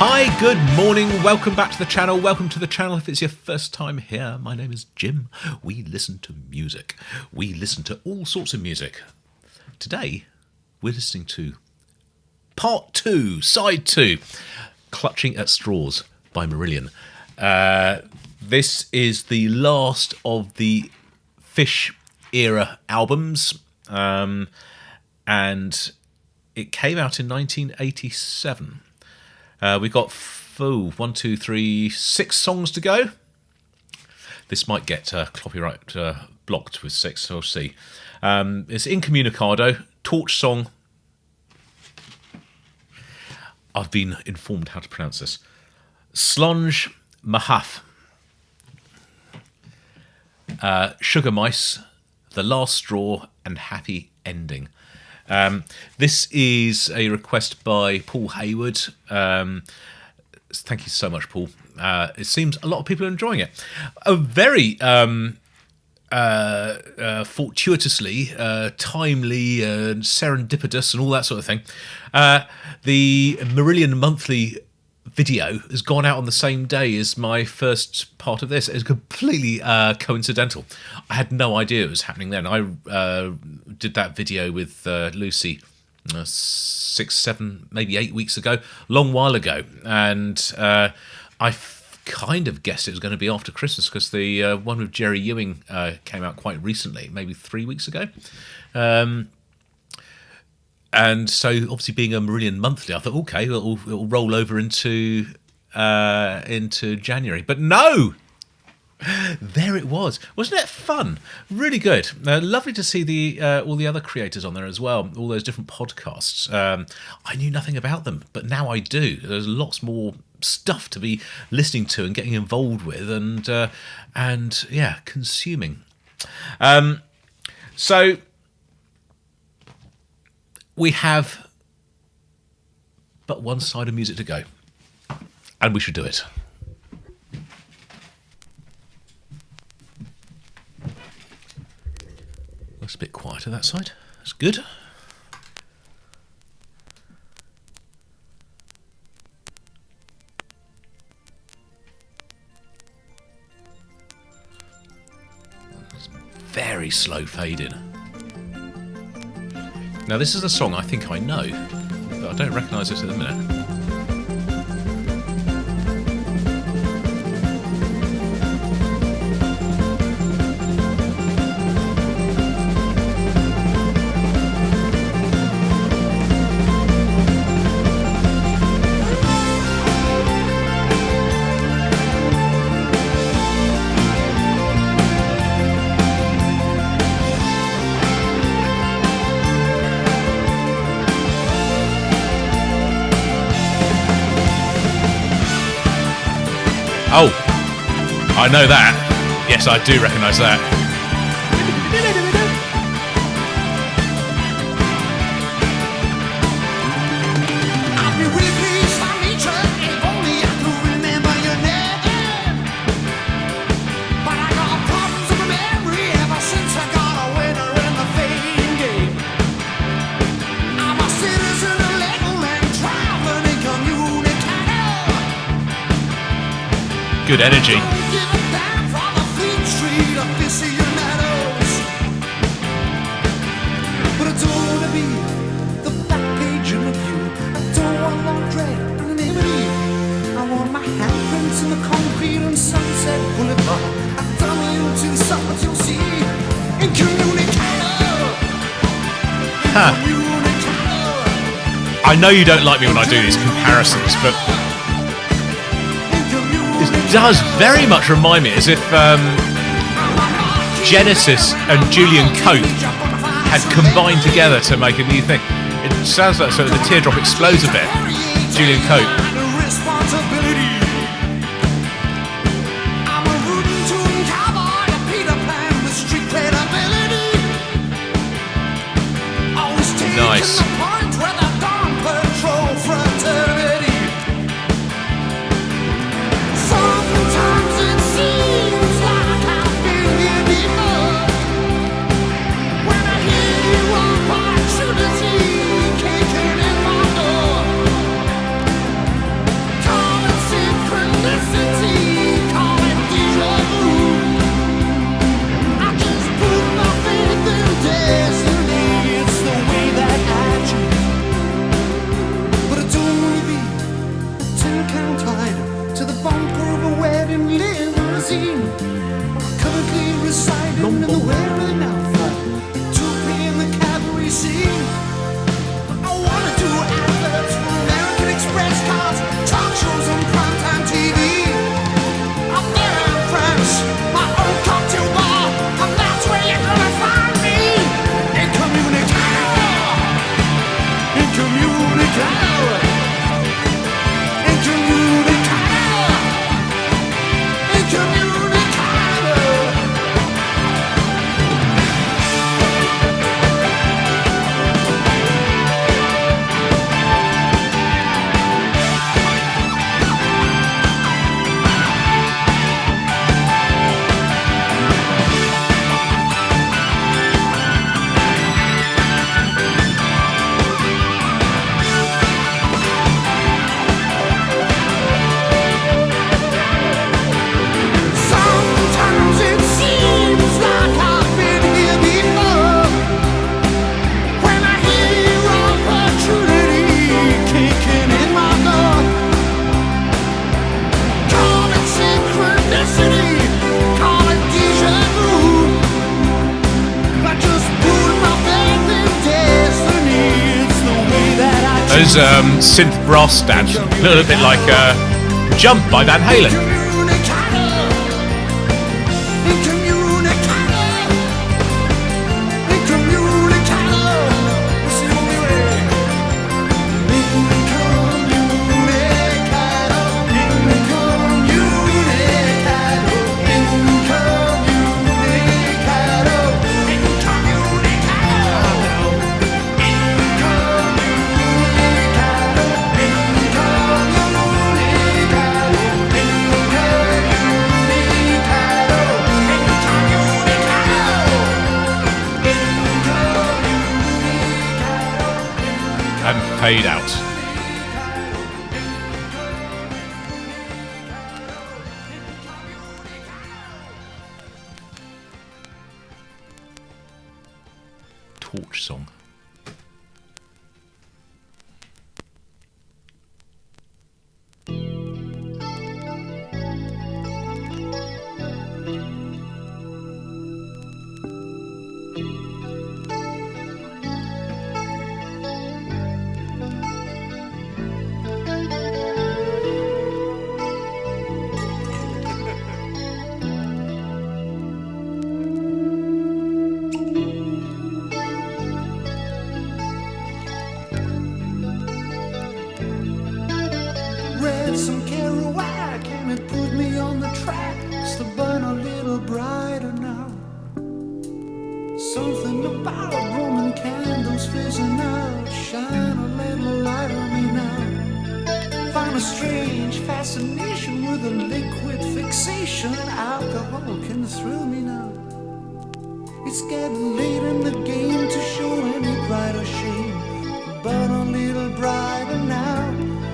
Hi, good morning, welcome back to the channel. Welcome to the channel if it's your first time here. My name is Jim. We listen to music. We listen to all sorts of music. Today, we're listening to Part 2, Side 2, Clutching at Straws by Marillion. This is the last of the Fish era albums, and it came out in 1987. We've got 6 songs to go. This might get copyright blocked with 6, so we'll see. It's Incommunicado, Torch Song. I've been informed how to pronounce this. Slonge Mahaf. Sugar Mice, The Last Straw, and Happy Ending. This is a request by Paul Hayward. Thank you so much, Paul. It seems a lot of people are enjoying it. A very fortuitously, timely, serendipitous, and all that sort of thing. The Marillion monthly video has gone out on the same day as my first part of this. It's completely coincidental. I had no idea it was happening then. I did that video with Lucy 6, 7, maybe 8 weeks ago, long while ago, and I kind of guessed it was going to be after Christmas because the one with Jerry Ewing came out quite recently, maybe 3 weeks ago. And so, obviously, being a Marillion monthly, I thought, okay, it'll roll over into January. But no, there it was. Wasn't it fun? Really good. Lovely to see all the other creators on there as well. All those different podcasts. I knew nothing about them, but now I do. There's lots more stuff to be listening to and getting involved with, and yeah, consuming. So. We have but one side of music to go, and we should do it. That's a bit quieter, that side. That's good. It's very slow fading. Now, this is a song I think I know, but I don't recognise it at the minute. Oh, I know that. Yes, I do recognise that. I'll be really pleased if I meet you, if only I could remember your name. But I got problems with my memory ever since I got a winner in the fame game. I'm a citizen of Legoland, traveling incommunicado. Good energy. Huh. I know you don't like me when I do these comparisons, but it does very much remind me as if Genesis and Julian Cope had combined together to make a new thing. It sounds like so the teardrop explodes a bit. Julian Cope. Nice. can tied to the bumper of a wedding limousine. Currently residing in the wearing outfit to be in the cavalry scene. I wanna do adverts for American Express cards, talk shows on primetime TV. I'm there in France, my own cocktail bar, and that's where you're gonna find me. Incommunicado, incommunicado, incommunicado, incommunicado. Sometimes it seems like I've been here before. When I hear opportunity kicking in my door, call it synchronicity, call it déjà vu. I just put my faith in destiny. It's the way that I Those synth brass stands, a little bit like Jump by Van Halen. Fade out. Torch song. Read some Kerouac and it put me on the tracks to burn a little brighter now. Something about Roman candles fizzing out, shine a little light on me now. Find a strange fascination with a liquid fixation. Alcohol can thrill me now. It's getting late in the game to show any pride or shame. Burn a little brighter now.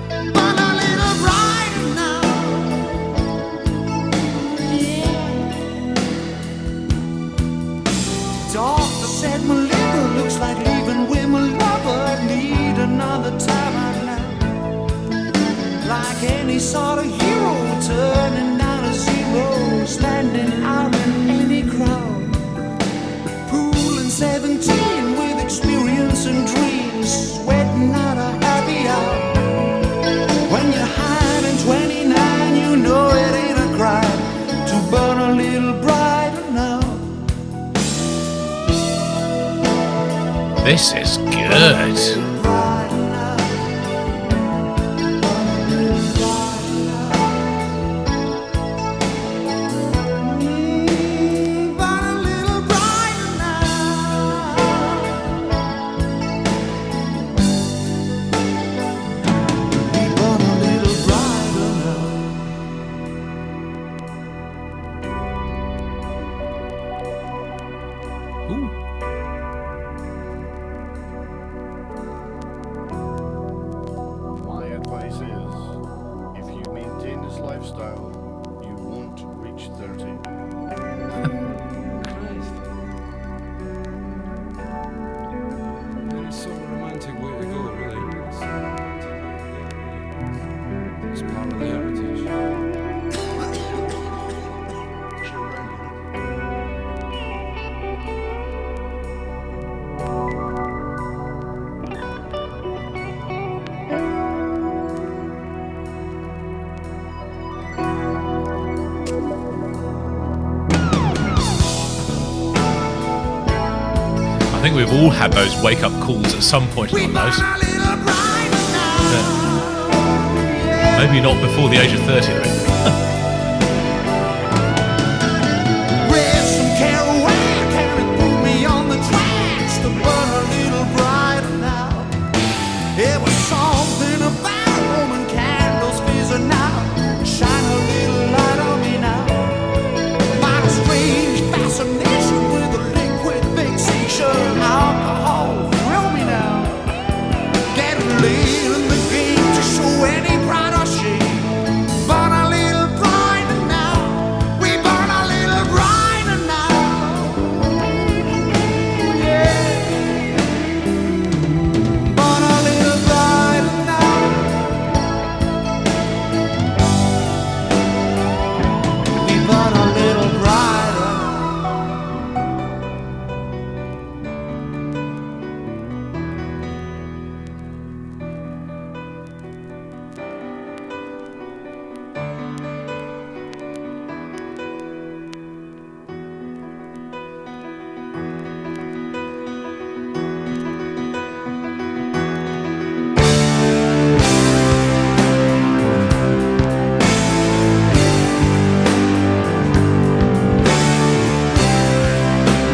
Burn a little brighter now. Yeah. Doctor said my liver looks like leaving with my lover. Need another time out now. Like any sort of hero, turning down a zero, standing out in any crowd. Pool and 17 with experience and dreams, sweating out a happy hour. When you're high and 29, you know it ain't a crime to burn a little brighter now. This is good. My advice is, if you maintain this lifestyle, you won't reach 30. Christ. It's some romantic way to go, really. It's part of the heritage. I think we've all had those wake-up calls at some point on those. Maybe not before the age of 30, though. Raise some caraway, can it put me on the tracks to burn a little brighter now? It was something about Roman candles fizzing out. Shine a little light on me now. Find a strange fascination with a liquid fixation. Alcohol, thrill me now. Getting late in the game to show any pride or shame. Burn a little brighter now. We burn a little brighter now. Yeah. Burn a little brighter now. We burn a little brighter.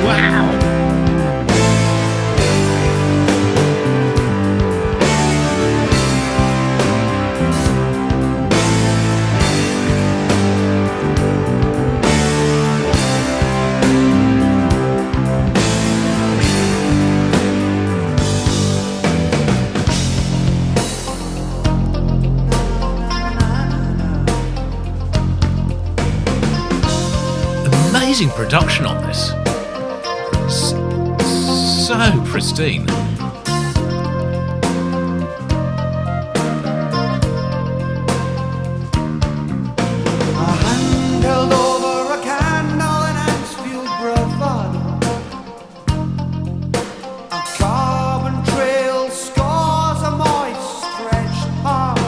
Wow! Amazing production on this. So pristine. A hand held over a candle in Axfield bravado. A carbon trail scars a moist stretched palm.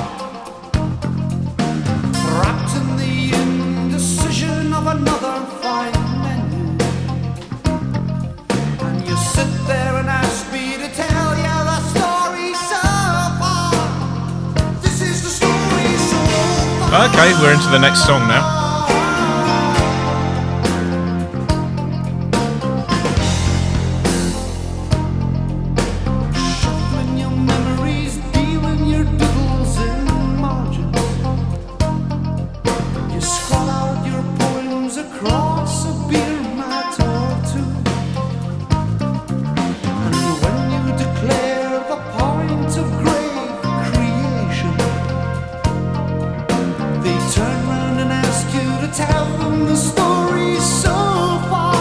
Wrapped in the indecision of another fine menu. And you sit there and ask me to tell you the story so far. This is the story so far. Okay, we're into the next song now. Shuffling your memories, dealing your doodles in margins. You scroll out your poems across a beer mat or two. And when you declare the point of grave creation, they turn round and ask you to tell them the story so far.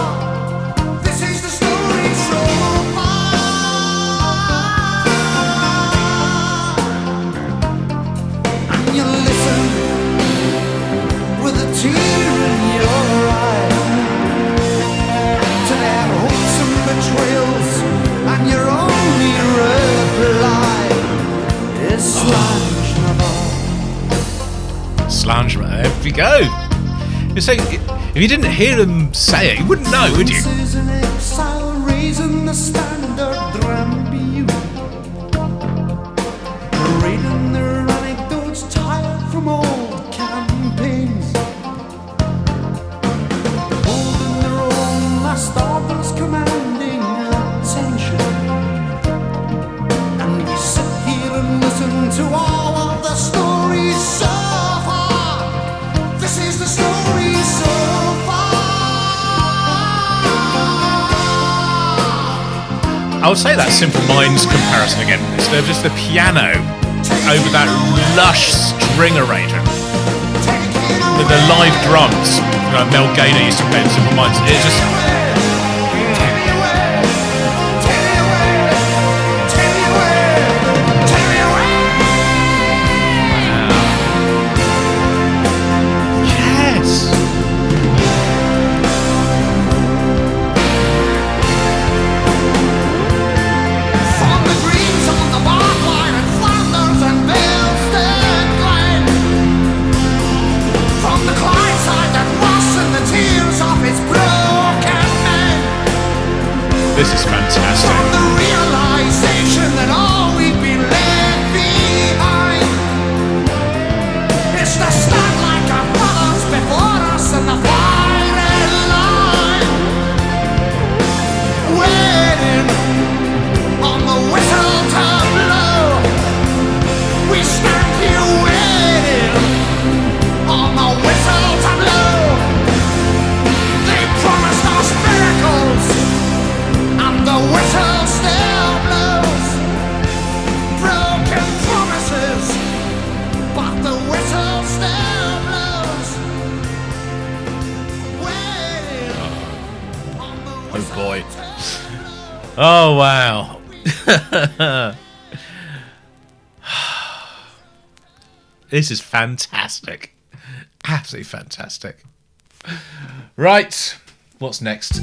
This is the story so far. And you listen with a tear in your eye to their hopes and betrayals, and your only reply is slange never. Slange, there we go. You say, if you didn't hear them say it, you wouldn't know, would you? Princes in exile raising the standard Drambuie, parading their anecdotes tired from old campaigns, holding their own last orders commanding attention. And we sit here and listen to all of the stories so far. This is the story so far. I would say that Simple Minds comparison again, instead of just the piano over that lush string arrangement with the live drums. You know, Mel Gaynor used to play in Simple Minds. It's just This is fantastic. From the realization that all we've been left behind is to stand like our brothers before us in the firing line, waiting on the whistle to blow. We stand here waiting on the whistle to blow. They promised us miracles, and the whistle still blows. Broken promises, but the whistle still blows. Waiting on the whistle boy. to blow. Oh, wow. This is fantastic. Absolutely fantastic. Right. What's next?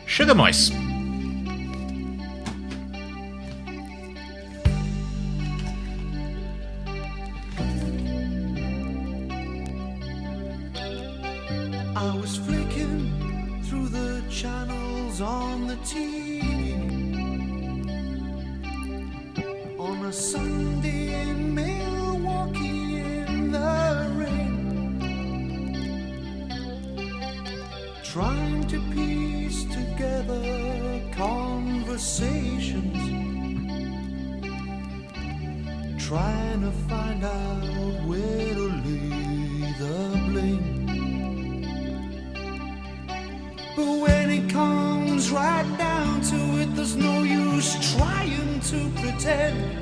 Sugar mice. I was flicking through the channels on the TV on a Sunday in Milwaukee in the rain, trying to piece together conversations, trying to find out where to lay the blame. But when it comes right down to it, there's no use trying to pretend.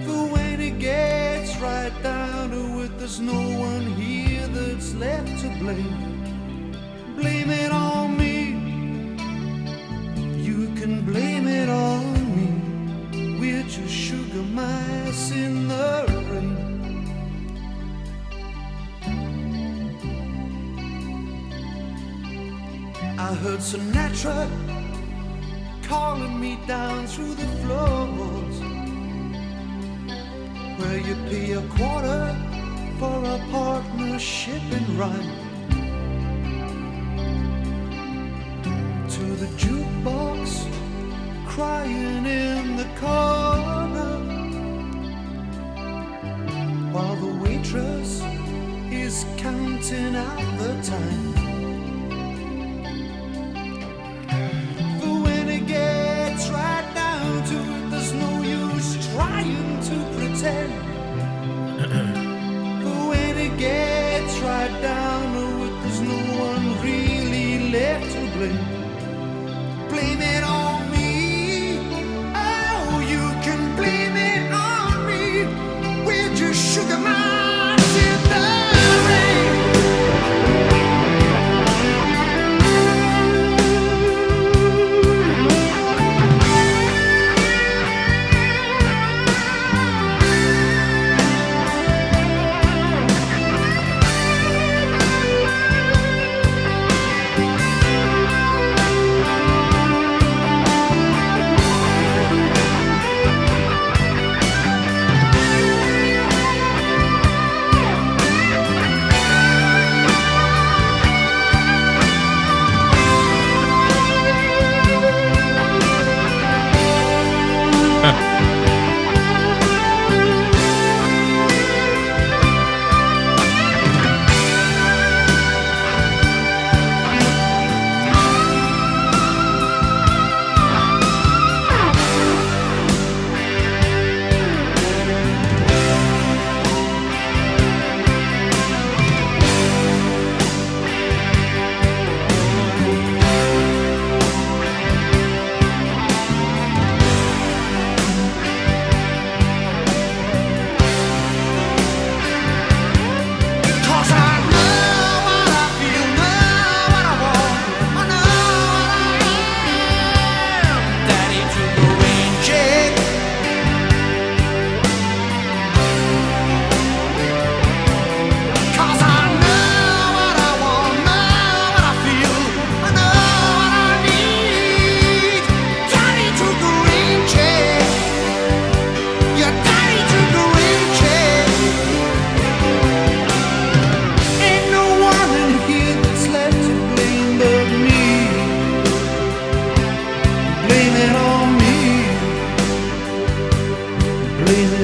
But when it gets right down to it, there's no one here that's left to blame. Blame it on me. You can blame it on me. We're just sugar mice in the rain. I heard Sinatra calling me down through the floors, where you pay a quarter for a partnership in rhyme. To the jukebox crying in the corner, while the waitress is counting out the time. Gets right down to it, there's no use trying to pretend. But when it gets right down to it, there's no one really left to blame. Blame it on me. Oh, you can blame it on me. We're just sugar mice in the rain.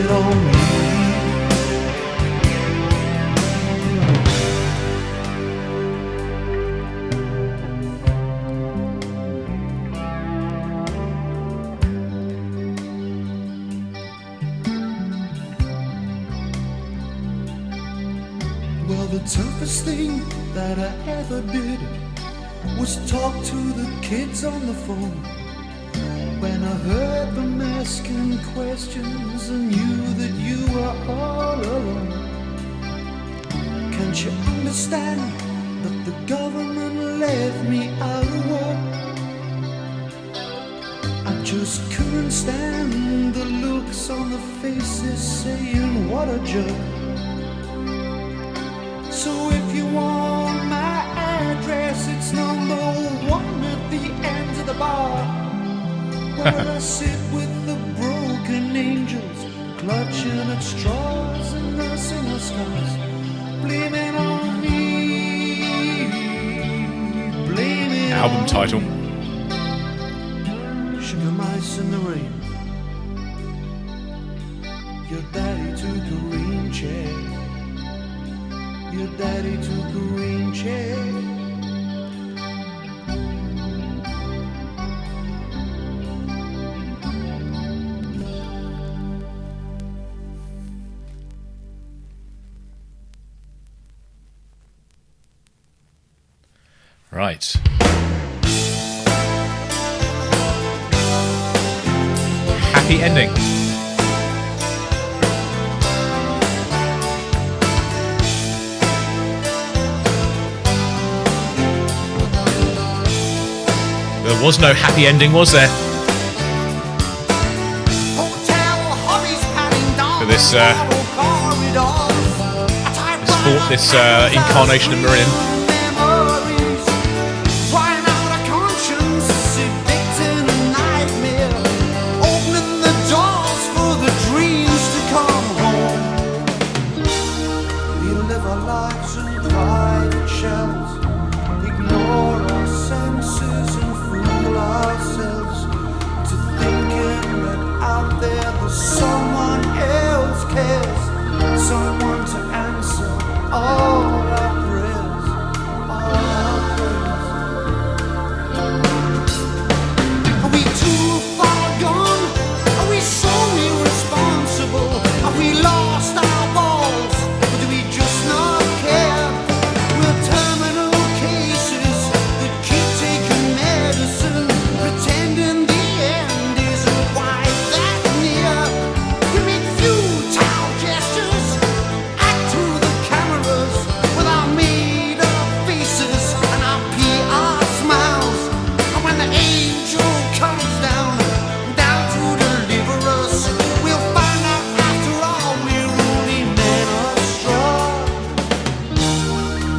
it on me. Well, the toughest thing that I ever did was talk to the kids on the phone. When I heard them asking questions and knew that you were all alone. Can't you understand that the government left me out of work? I just couldn't stand the looks on the faces saying what a jerk. So if you want my address, it's number 1 at the end of the bar, where I sit with the broken angels, clutching at straws and nursing our scars, blaming on me, blaming Album on title. me. Sugar mice in the rain. Your daddy took a rain check. Your daddy took a rain check. Right. Happy ending. There was no happy ending, was there? For this incarnation of Marillion. Someone else cares, someone to answer all our prayers, all our prayers. Are we too far gone? Are we so irresponsible? Have we lost our balls? Or do we just not care? We're terminal cases that keep taking medicine, pretending the end isn't quite that near. We make futile gestures, act to the cameras with our made-up faces and our PR smiles. And when the angel comes down to deliver us, we'll find out after all we're only men of straw.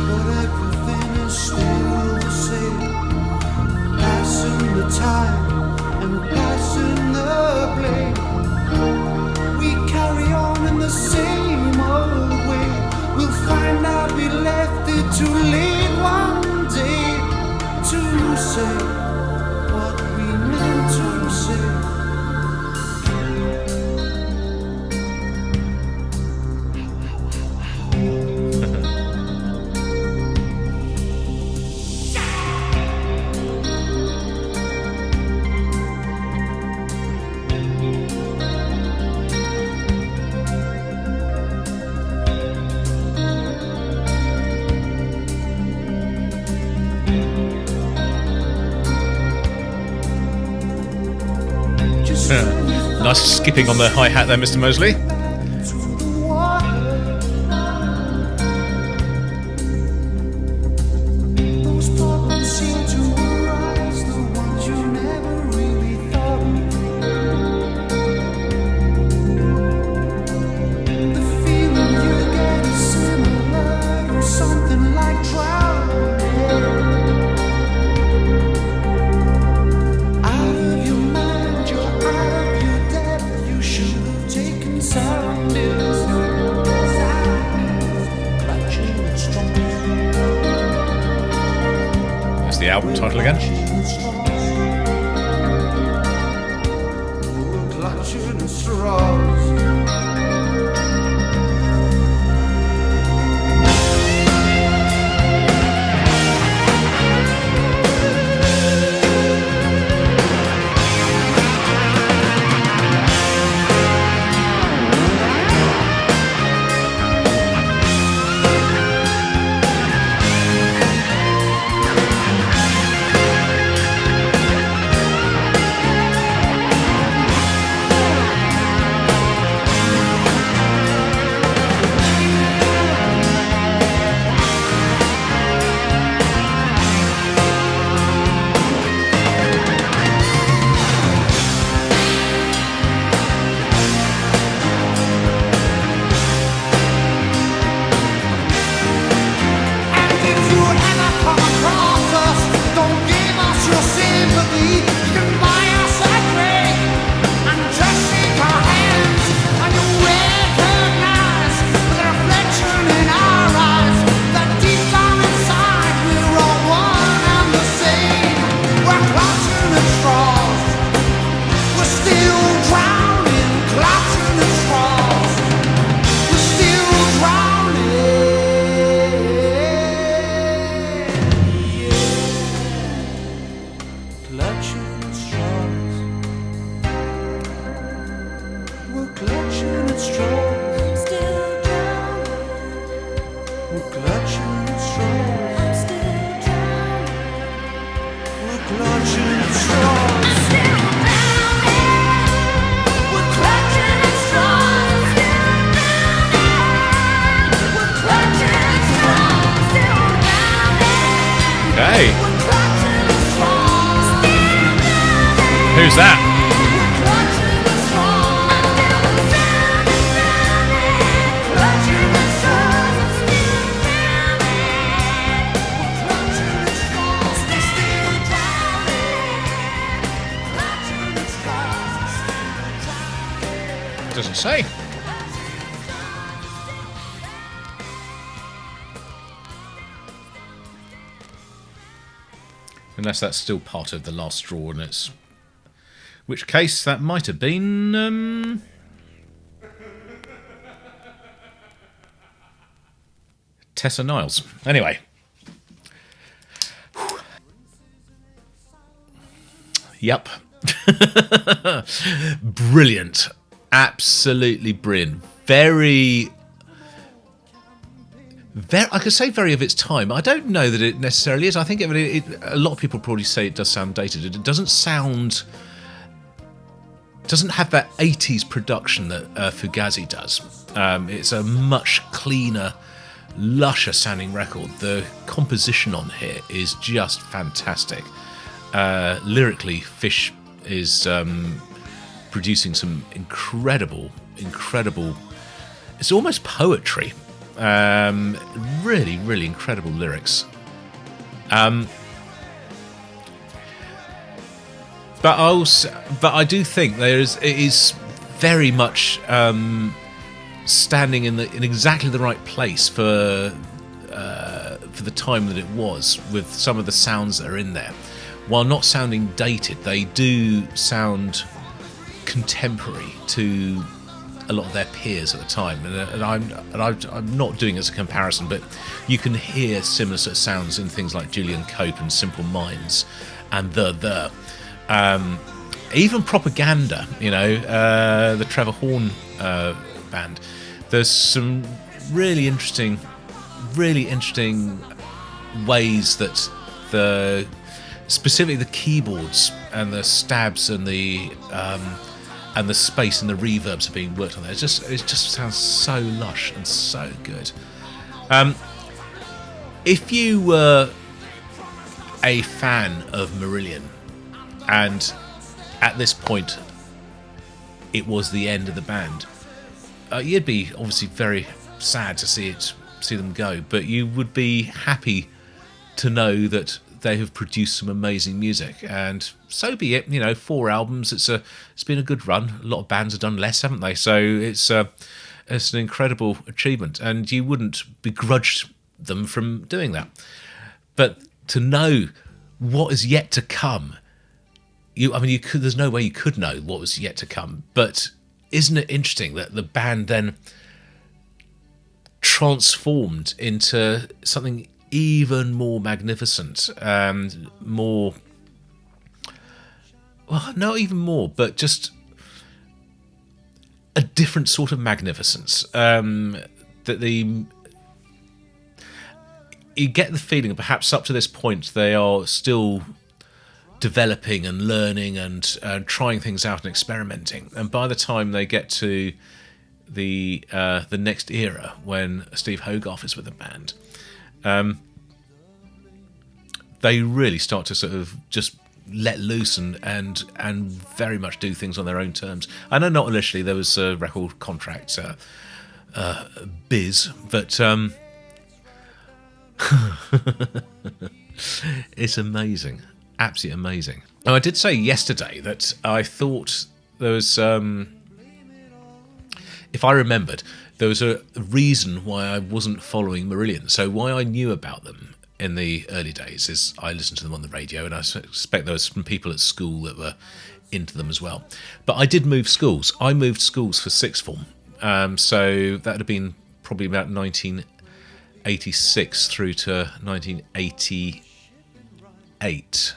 But everything is still the same, passing the time and passing the blame. We carry on in the same old way. We'll find out we left it too late one day to say what we meant to say. Just Nice skipping on the hi-hat there, Mr. Mosley. to the water. Those problems seem to arise, the ones you never really thought of. The feeling you get is similar to something like drowning. Out of your mind, you're out of your depth. You should have taken soundings, clutching at straws. That's the album title again. Clutching at straws. at straws. Still drowning. We're clutching at straws. Still drowning. We're clutching at straws. Still drowning. We're clutching at straws. Still drowning. We're clutching at straws. Still drowning. Okay. We're clutching at straws. Still drowning. Who's that? Doesn't say. Unless that's still part of the last straw, and it's. Which case that might have been. Tessa Niles. Anyway. Yep. Brilliant. Absolutely brilliant. Very, I could say very of its time. I don't know that it necessarily is. I think a lot of people probably say it does sound dated. It doesn't have that 80s production that Fugazi does. It's a much cleaner, lusher sounding record. The composition on here is just fantastic. Lyrically, Fish is producing some incredible, it's almost poetry. Really, really incredible lyrics. But I do think it is very much standing in exactly the right place for the time that it was, with some of the sounds that are in there. While not sounding dated, they do sound contemporary to a lot of their peers at the time. And I'm not doing it as a comparison, but you can hear similar sort of sounds in things like Julian Cope and Simple Minds and even Propaganda, the Trevor Horn band. There's some really interesting ways that specifically the keyboards and the stabs and the space and the reverbs are being worked on there. It just sounds so lush and so good. If you were a fan of Marillion, and at this point it was the end of the band, you'd be obviously very sad to see them go, but you would be happy to know that they have produced some amazing music, and so be it. 4 albums. It's been a good run. A lot of bands have done less, haven't they? So it's an incredible achievement, and you wouldn't begrudge them from doing that. But to know what is yet to come, there's no way you could know what was yet to come. But isn't it interesting that the band then transformed into something even more magnificent, more, well, not even more, but just a different sort of magnificence. You get the feeling that perhaps up to this point they are still developing and learning and trying things out and experimenting, and by the time they get to the next era, when Steve Hogarth is with the band, they really start to sort of just let loose and very much do things on their own terms. I know not initially there was a record contract biz, but it's amazing, absolutely amazing. Now, I did say yesterday that I thought there was, if I remembered, there was a reason why I wasn't following Marillion. So why I knew about them in the early days is I listened to them on the radio, and I suspect there was some people at school that were into them as well. But I did move schools. I moved schools for sixth form. So that would have been probably about 1986 through to 1988,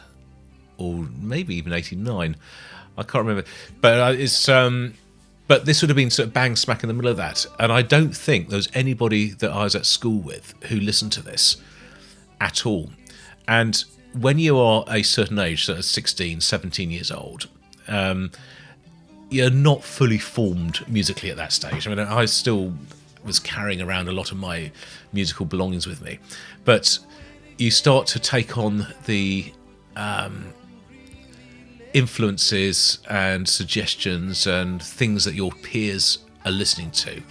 or maybe even 89. I can't remember. But But this would have been sort of bang smack in the middle of that. And I don't think there was anybody that I was at school with who listened to this at all. And when you are a certain age, so 16, 17 years old, you're not fully formed musically at that stage. I mean, I still was carrying around a lot of my musical belongings with me. But you start to take on the influences and suggestions and things that your peers are listening to.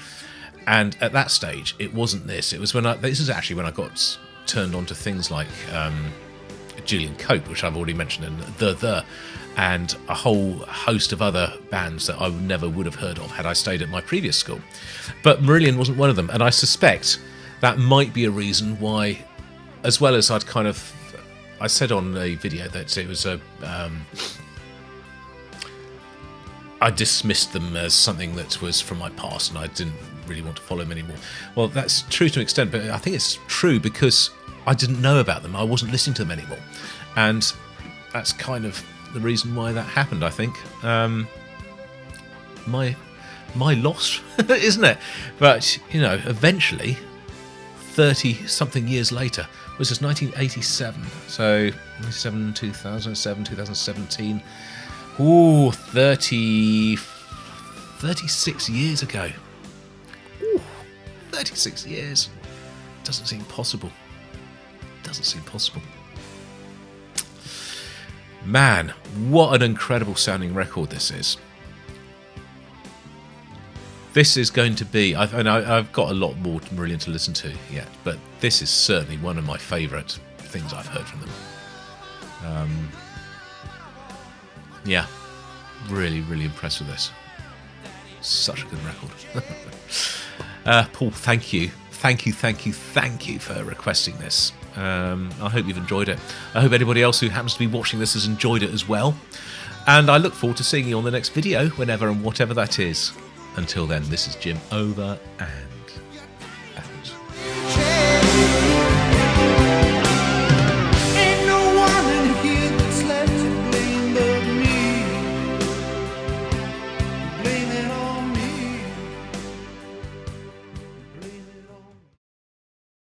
And at that stage, it wasn't this. It was this is actually when I got turned on to things like Julian Cope, which I've already mentioned, and and a whole host of other bands that I never would have heard of had I stayed at my previous school. But Marillion wasn't one of them, and I suspect that might be a reason why, as well as I said on a video that it was I dismissed them as something that was from my past and I didn't really want to follow them anymore. Well, that's true to an extent, but I think it's true because I didn't know about them. I wasn't listening to them anymore. And that's kind of the reason why that happened, I think. My loss, isn't it? But, eventually, 30-something years later, was this 1987. So, 2007, 2017. Ooh, 36 years ago. Ooh, 36 years. Doesn't seem possible. Man, what an incredible sounding record this is. This is going to be... I've got a lot more Marillion to listen to yet, but this is certainly one of my favourite things I've heard from them. Yeah, really, really impressed with this. Such a good record. Paul, thank you for requesting this. I hope you've enjoyed it. I hope anybody else who happens to be watching this has enjoyed it as well. And I look forward to seeing you on the next video, whenever and whatever that is. Until then, this is Jim, over and